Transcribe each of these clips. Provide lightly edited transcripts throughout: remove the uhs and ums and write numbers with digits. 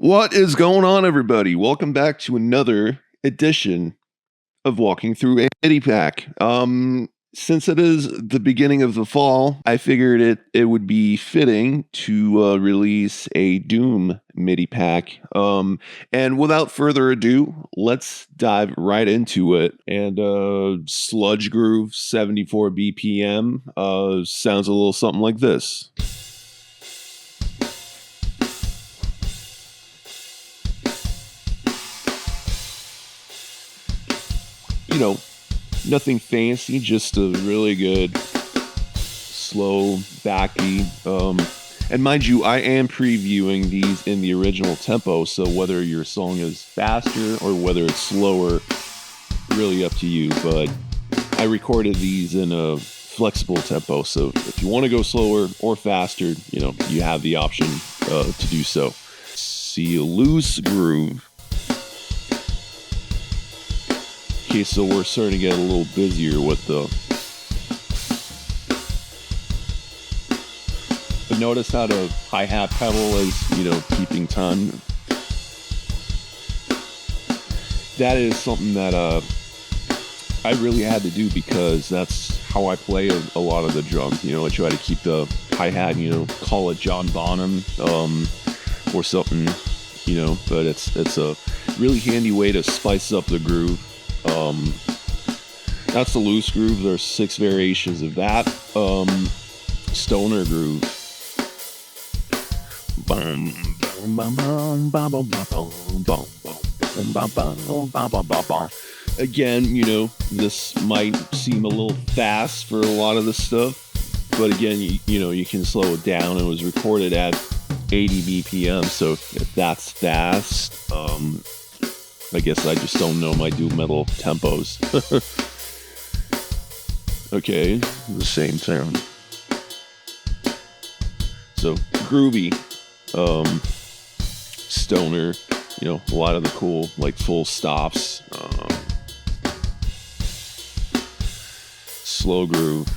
What is going on, everybody? Welcome back to another edition of Walking Through a MIDI Pack. Since it is the beginning of the fall, I figured it would be fitting to release a Doom MIDI pack. And without further ado, let's dive right into it. And Sludge Groove 74 BPM sounds a little something like this. You know, nothing fancy, just a really good slow backbeat. And mind you, I am previewing these in the original tempo, so whether your song is faster or whether it's slower, really up to you. But I recorded these in a flexible tempo, so if you want to go slower or faster, you have the option to do so. See, loose groove. Okay, so we're starting to get a little busier with but notice how the hi-hat pedal is, keeping time. That is something that I really had to do because that's how I play a lot of the drums. I try to keep the hi-hat, call it John Bonham or something, but it's a really handy way to spice up the groove. That's the loose groove. There's 6 variations of that. Stoner groove. Again, this might seem a little fast for a lot of the stuff, but again, you can slow it down. It was recorded at 80 BPM, so if that's fast, I guess I just don't know my doom metal tempos. Okay, the same sound. So groovy, stoner, a lot of the cool full stops, slow groove.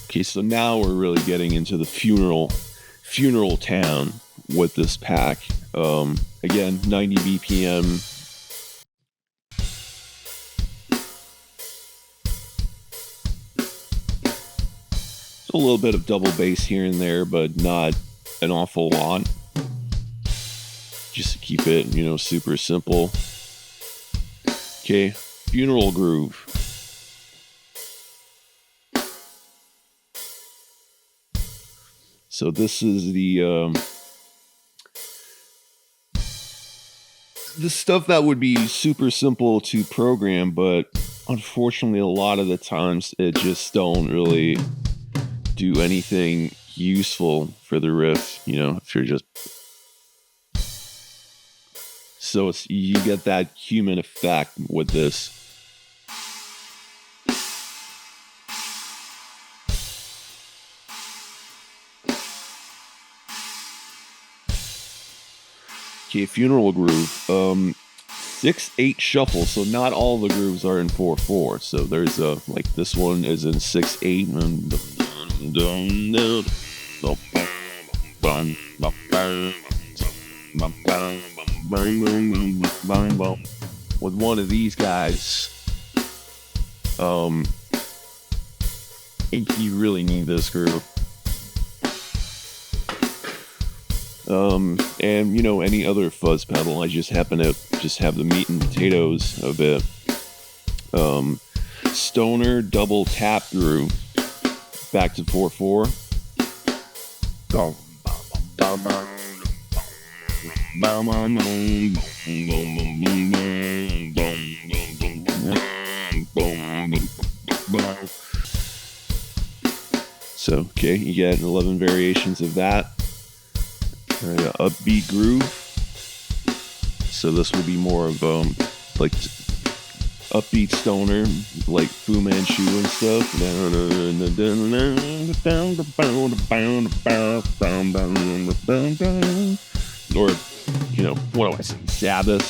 Okay, so now we're really getting into the funeral town with this pack. Again, 90 BPM. A little bit of double bass here and there, but not an awful lot. Just to keep it, super simple. Okay, funeral groove. So this is the stuff that would be super simple to program, but unfortunately a lot of the times it just don't really do anything useful for the riff, if you're just... So you get that human effect with this. Okay, funeral groove. 6/8 shuffle, so not all the grooves are in 4/4. So there's this one is in 6/8 and with one of these guys, you really need this groove. And any other fuzz pedal, I just happen to just have the meat and potatoes of it. Stoner double tap groove, back to 4/4. So, okay, you get 11 variations of that. Upbeat groove. So this will be more of upbeat stoner, like Fu Manchu and stuff. Or, what do I say? Sabbath.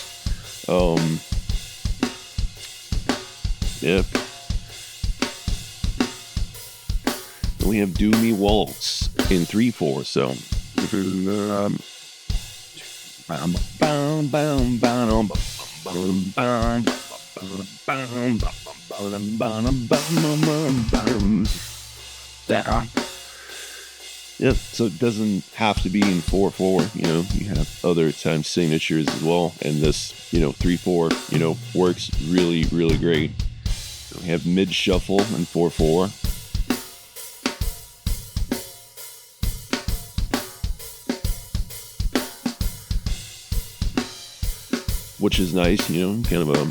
Yep. Then we have Doomy Waltz in 3/4. So Yep, so it doesn't have to be in 4/4, you know, you have other time signatures as well, and this, 3/4, works really, really great. So we have mid shuffle in 4/4. Which is nice, kind of a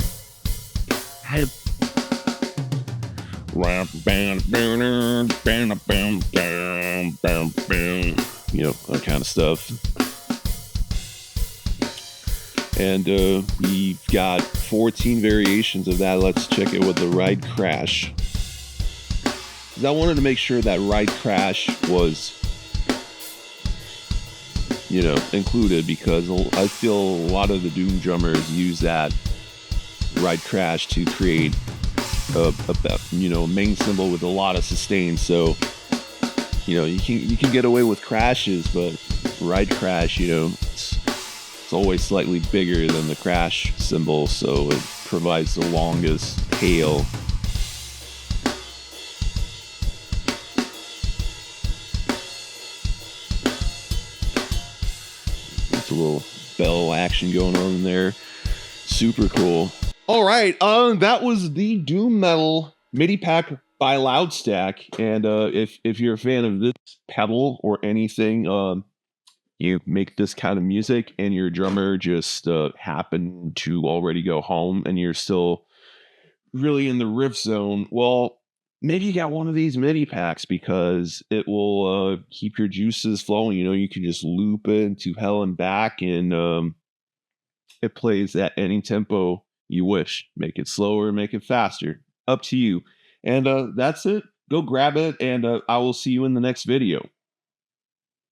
that kind of stuff. And we've got 14 variations of that. Let's check it with the ride crash. I wanted to make sure that ride crash was, included, because I feel a lot of the Doom drummers use that ride crash to create a main cymbal with a lot of sustain. So, you can get away with crashes, but ride crash, it's always slightly bigger than the crash cymbal, so it provides the longest tail. It's a little bell action going on in there. Super cool. All right, that was the Doom Metal MIDI pack by Loudstakk, and if you're a fan of this pedal or anything, you make this kind of music and your drummer just happened to already go home and you're still really in the riff zone, well, maybe you got one of these MIDI packs, because it will keep your juices flowing. You can just loop it into hell and back, and it plays at any tempo you wish. Make it slower, make it faster, up to you. And that's it. Go grab it, and I will see you in the next video.